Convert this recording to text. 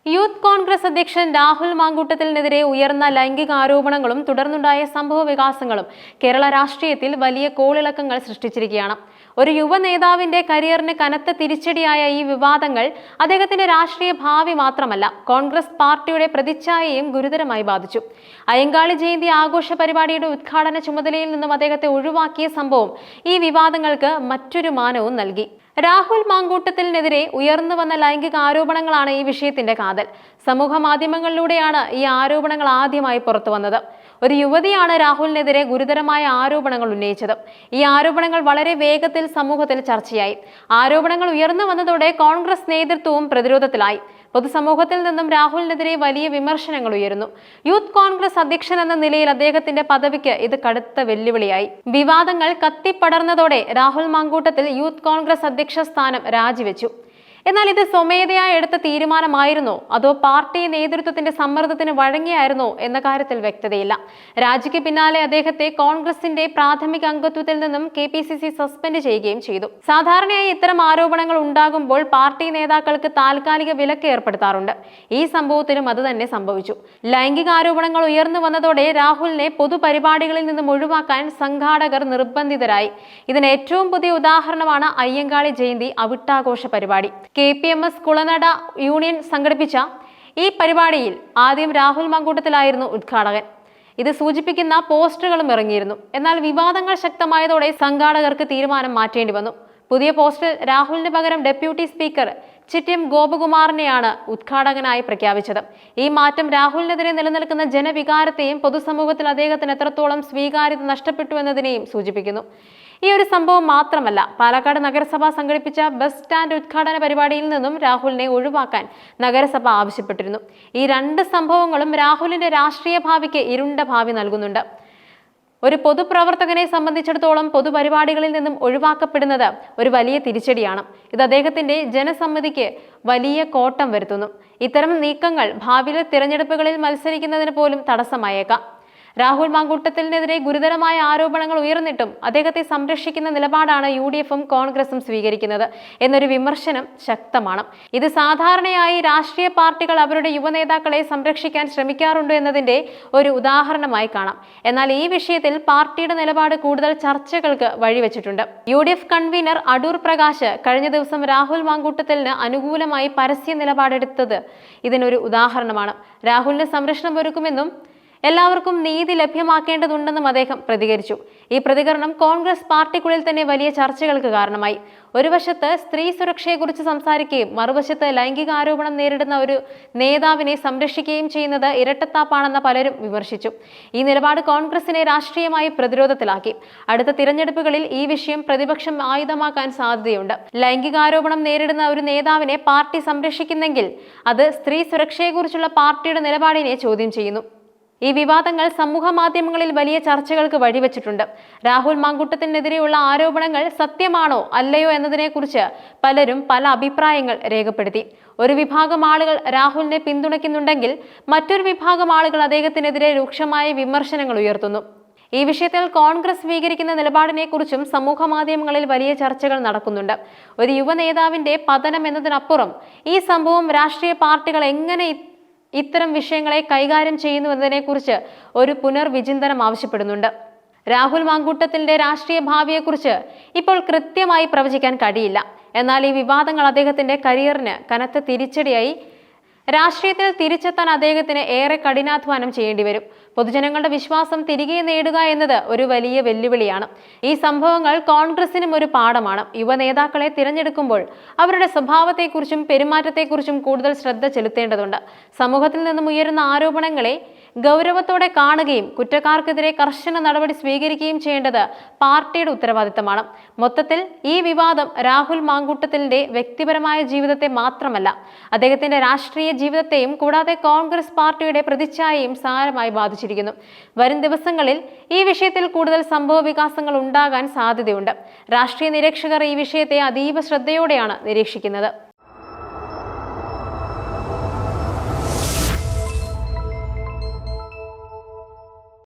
Youth Congress അധ്യക്ഷൻ രാഹുൽ മാങ്കൂട്ടത്തിനെതിരെ ഉയർന്ന ലൈംഗിക ആരോപണങ്ങളും തുടർന്നുണ്ടായ സംഭവ വികാസങ്ങളും കേരള രാഷ്ട്രീയത്തിൽ വലിയ കോളിളക്കങ്ങൾ സൃഷ്ടിച്ചിരിക്കുകയാണ്. ഒരു യുവ നേതാവിന്റെ കരിയറിന് കനത്ത തിരിച്ചടിയായ ഈ വിവാദങ്ങൾ അദ്ദേഹത്തിന്റെ രാഷ്ട്രീയ ഭാവി മാത്രമല്ല, കോൺഗ്രസ് പാർട്ടിയുടെ പ്രതിച്ഛായയെയും ഗുരുതരമായി ബാധിച്ചു. അയ്യങ്കാളി ജയന്തി ആഘോഷ പരിപാടിയുടെ ഉദ്ഘാടന ചുമതലയിൽ നിന്നും അദ്ദേഹത്തെ ഒഴിവാക്കിയ സംഭവം ഈ വിവാദങ്ങൾക്ക് മറ്റൊരു മാനവും നൽകി. രാഹുൽ മാങ്കൂട്ടത്തിനെതിരെ ഉയർന്നു വന്ന ലൈംഗിക ആരോപണങ്ങളാണ് ഈ വിഷയത്തിന്റെ കാതൽ. സമൂഹ മാധ്യമങ്ങളിലൂടെയാണ് ഈ ആരോപണങ്ങൾ ആദ്യമായി പുറത്തു വന്നത്. ഒരു യുവതിയാണ് രാഹുലിനെതിരെ ഗുരുതരമായ ആരോപണങ്ങൾ ഉന്നയിച്ചത്. ഈ ആരോപണങ്ങൾ വളരെ വേഗത്തിൽ സമൂഹത്തിൽ ചർച്ചയായി. ആരോപണങ്ങൾ ഉയർന്നു വന്നതോടെ കോൺഗ്രസ് നേതൃത്വവും പ്രതിരോധത്തിലായി. പൊതുസമൂഹത്തിൽ നിന്നും രാഹുലിനെതിരെ വലിയ വിമർശനങ്ങൾ ഉയരുന്നു. യൂത്ത് കോൺഗ്രസ് അധ്യക്ഷൻ എന്ന നിലയിൽ അദ്ദേഹത്തിന്റെ പദവിക്ക് ഇത് കടുത്ത വെല്ലുവിളിയായി. വിവാദങ്ങൾ കത്തിപ്പടർന്നതോടെ രാഹുൽ മാങ്കൂട്ടത്തിൽ യൂത്ത് കോൺഗ്രസ് അധ്യക്ഷ സ്ഥാനം രാജിവെച്ചു. എന്നാൽ ഇത് സ്വമേധയാ എടുത്ത തീരുമാനമായിരുന്നോ അതോ പാർട്ടി നേതൃത്വത്തിന്റെ സമ്മർദ്ദത്തിന് വഴങ്ങിയായിരുന്നോ എന്ന കാര്യത്തിൽ വ്യക്തതയില്ല. രാജിക്ക് പിന്നാലെ അദ്ദേഹത്തെ കോൺഗ്രസിന്റെ പ്രാഥമിക അംഗത്വത്തിൽ നിന്നും KPCC സസ്പെൻഡ് ചെയ്യുകയും ചെയ്തു. സാധാരണയായി ഇത്തരം ആരോപണങ്ങൾ ഉണ്ടാകുമ്പോൾ പാർട്ടി നേതാക്കൾക്ക് താൽക്കാലിക വിലക്ക് ഏർപ്പെടുത്താറുണ്ട്. ഈ സംഭവത്തിനും അത് തന്നെ സംഭവിച്ചു. ലൈംഗിക ആരോപണങ്ങൾ ഉയർന്നു വന്നതോടെ രാഹുലിനെ പൊതുപരിപാടികളിൽ നിന്നും ഒഴിവാക്കാൻ സംഘാടകർ നിർബന്ധിതരായി. ഇതിന് ഏറ്റവും പുതിയ ഉദാഹരണമാണ് അയ്യങ്കാളി ജയന്തി അവിട്ടാഘോഷ പരിപാടി. KPMS കുളനട യൂണിയൻ സംഘടിപ്പിച്ച ഈ പരിപാടിയിൽ ആദ്യം രാഹുൽ മാങ്കൂട്ടത്തിലായിരുന്നു ഉദ്ഘാടകൻ. ഇത് സൂചിപ്പിക്കുന്ന പോസ്റ്ററുകളും ഇറങ്ങിയിരുന്നു. എന്നാൽ വിവാദങ്ങൾ ശക്തമായതോടെ സംഘാടകർക്ക് തീരുമാനം മാറ്റേണ്ടി വന്നു. പുതിയ പോസ്റ്ററിൽ രാഹുലിന് പകരം ഡെപ്യൂട്ടി സ്പീക്കർ ചിറ്റയം ഗോപകുമാറിനെയാണ് ഉദ്ഘാടകനായി പ്രഖ്യാപിച്ചത്. ഈ മാറ്റം രാഹുലിനെതിരെ നിലനിൽക്കുന്ന ജനവികാരത്തെയും പൊതുസമൂഹത്തിൽ അദ്ദേഹത്തിന് എത്രത്തോളം സ്വീകാര്യത നഷ്ടപ്പെട്ടു എന്നതിനെയും സൂചിപ്പിക്കുന്നു. ഈ ഒരു സംഭവം മാത്രമല്ല, പാലക്കാട് നഗരസഭ സംഘടിപ്പിച്ച ബസ് സ്റ്റാൻഡ് ഉദ്ഘാടന പരിപാടിയിൽ നിന്നും രാഹുലിനെ ഒഴിവാക്കാൻ നഗരസഭ ആവശ്യപ്പെട്ടിരുന്നു. ഈ രണ്ട് സംഭവങ്ങളും രാഹുലിന്റെ രാഷ്ട്രീയ ഭാവിക്ക് ഇരുണ്ട ഭാവി നൽകുന്നുണ്ട്. ഒരു പൊതുപ്രവർത്തകനെ സംബന്ധിച്ചിടത്തോളം പൊതുപരിപാടികളിൽ നിന്നും ഒഴിവാക്കപ്പെടുന്നത് ഒരു വലിയ തിരിച്ചടിയാണ്. ഇത് അദ്ദേഹത്തിന്റെ ജനസമ്മതിക്ക് വലിയ കോട്ടം വരുത്തുന്നു. ഇത്തരം നീക്കങ്ങൾ ഭാവിയിലെ തിരഞ്ഞെടുപ്പുകളിൽ മത്സരിക്കുന്നതിന് പോലും തടസ്സമായേക്കാം. രാഹുൽ മാങ്കൂട്ടത്തിനെതിരെ ഗുരുതരമായ ആരോപണങ്ങൾ ഉയർന്നിട്ടും അദ്ദേഹത്തെ സംരക്ഷിക്കുന്ന നിലപാടാണ് UDFും കോൺഗ്രസും സ്വീകരിക്കുന്നത് എന്നൊരു വിമർശനം ശക്തമാണ്. ഇത് സാധാരണയായി രാഷ്ട്രീയ പാർട്ടികൾ അവരുടെ യുവനേതാക്കളെ സംരക്ഷിക്കാൻ ശ്രമിക്കാറുണ്ട് എന്നതിന്റെ ഒരു ഉദാഹരണമായി കാണാം. എന്നാൽ ഈ വിഷയത്തിൽ പാർട്ടിയുടെ നിലപാട് കൂടുതൽ ചർച്ചകൾക്ക് വഴിവെച്ചിട്ടുണ്ട്. UDF കൺവീനർ അടൂർ പ്രകാശ് കഴിഞ്ഞ ദിവസം രാഹുൽ മാങ്കൂട്ടത്തിന് അനുകൂലമായി പരസ്യ നിലപാടെടുത്തത് ഇതിനൊരു ഉദാഹരണമാണ്. രാഹുലിന് സംരക്ഷണം ഒരുക്കുമെന്നും എല്ലാവർക്കും നീതി ലഭ്യമാക്കേണ്ടതുണ്ടെന്നും അദ്ദേഹം പ്രതികരിച്ചു. ഈ പ്രതികരണം കോൺഗ്രസ് പാർട്ടിക്കുള്ളിൽ തന്നെ വലിയ ചർച്ചകൾക്ക് കാരണമായി. ഒരു വശത്ത് സ്ത്രീ സുരക്ഷയെക്കുറിച്ച് സംസാരിക്കുകയും മറുവശത്ത് ലൈംഗിക ആരോപണം നേരിടുന്ന ഒരു നേതാവിനെ സംരക്ഷിക്കുകയും ചെയ്യുന്നത് ഇരട്ടത്താപ്പാണെന്ന് പലരും വിമർശിച്ചു. ഈ നിലപാട് കോൺഗ്രസിനെ രാഷ്ട്രീയമായി പ്രതിരോധത്തിലാക്കി. അടുത്ത തിരഞ്ഞെടുപ്പുകളിൽ ഈ വിഷയം പ്രതിപക്ഷം ആയുധമാക്കാൻ സാധ്യതയുണ്ട്. ലൈംഗികാരോപണം നേരിടുന്ന ഒരു നേതാവിനെ പാർട്ടി സംരക്ഷിക്കുന്നെങ്കിൽ അത് സ്ത്രീ സുരക്ഷയെക്കുറിച്ചുള്ള പാർട്ടിയുടെ നിലപാടിനെ ചോദ്യം ചെയ്യുന്നു. ഈ വിവാദങ്ങൾ സമൂഹ മാധ്യമങ്ങളിൽ വലിയ ചർച്ചകൾക്ക് വഴിവെച്ചിട്ടുണ്ട്. രാഹുൽ മാങ്കൂട്ടത്തിനെതിരെയുള്ള ആരോപണങ്ങൾ സത്യമാണോ അല്ലയോ എന്നതിനെക്കുറിച്ച് പലരും പല അഭിപ്രായങ്ങൾ രേഖപ്പെടുത്തി. ഒരു വിഭാഗം ആളുകൾ രാഹുലിനെ പിന്തുണയ്ക്കുന്നുണ്ടെങ്കിൽ മറ്റൊരു വിഭാഗം ആളുകൾ അദ്ദേഹത്തിനെതിരെ രൂക്ഷമായ വിമർശനങ്ങൾ ഉയർത്തുന്നു. ഈ വിഷയത്തിൽ കോൺഗ്രസ് സ്വീകരിക്കുന്ന നിലപാടിനെക്കുറിച്ചും സമൂഹ മാധ്യമങ്ങളിൽ വലിയ ചർച്ചകൾ നടക്കുന്നുണ്ട്. ഒരു യുവ നേതാവിന്റെ പതനം എന്നതിനപ്പുറം ഈ സംഭവം രാഷ്ട്രീയ പാർട്ടികൾ എങ്ങനെ ഇത്തരം വിഷയങ്ങളെ കൈകാര്യം ചെയ്യുന്നു എന്നതിനെക്കുറിച്ച് ഒരു പുനർവിചിന്തനം ആവശ്യപ്പെടുന്നുണ്ട്. രാഹുൽ മാങ്കൂട്ടത്തിന്റെ രാഷ്ട്രീയ ഭാവിയെക്കുറിച്ച് ഇപ്പോൾ കൃത്യമായി പ്രവചിക്കാൻ കഴിയില്ല. എന്നാൽ ഈ വിവാദങ്ങൾ അദ്ദേഹത്തിന്റെ കരിയറിന് കനത്ത തിരിച്ചടിയായി. രാഷ്ട്രീയത്തിൽ തിരിച്ചെത്താൻ അദ്ദേഹത്തിന് ഏറെ കഠിനാധ്വാനം ചെയ്യേണ്ടി വരും. പൊതുജനങ്ങളുടെ വിശ്വാസം തിരികെ നേടുക എന്നത് ഒരു വലിയ വെല്ലുവിളിയാണ്. ഈ സംഭവങ്ങൾ കോൺഗ്രസിനും ഒരു പാഠമാണ്. യുവ നേതാക്കളെ തിരഞ്ഞെടുക്കുമ്പോൾ അവരുടെ സ്വഭാവത്തെക്കുറിച്ചും പെരുമാറ്റത്തെക്കുറിച്ചും കൂടുതൽ ശ്രദ്ധ ചെലുത്തേണ്ടതുണ്ട്. സമൂഹത്തിൽ നിന്നും ഉയരുന്ന ആരോപണങ്ങളെ ഗൗരവത്തോടെ കാണുകയും കുറ്റക്കാർക്കെതിരെ കർശന നടപടി സ്വീകരിക്കുകയും ചെയ്യേണ്ടത് പാർട്ടിയുടെ ഉത്തരവാദിത്തമാണ്. മൊത്തത്തിൽ ഈ വിവാദം രാഹുൽ മാങ്കൂട്ടത്തിന്റെ വ്യക്തിപരമായ ജീവിതത്തെ മാത്രമല്ല, അദ്ദേഹത്തിന്റെ രാഷ്ട്രീയ ജീവിതത്തെയും കൂടാതെ കോൺഗ്രസ് പാർട്ടിയുടെ പ്രതിച്ഛായയും സാരമായി ബാധിച്ചിരിക്കുന്നു. വരും ദിവസങ്ങളിൽ ഈ വിഷയത്തിൽ കൂടുതൽ സംഭവ വികാസങ്ങൾ ഉണ്ടാകാൻ സാധ്യതയുണ്ട്. രാഷ്ട്രീയ നിരീക്ഷകർ ഈ വിഷയത്തെ അതീവ ശ്രദ്ധയോടെയാണ് നിരീക്ഷിക്കുന്നത്.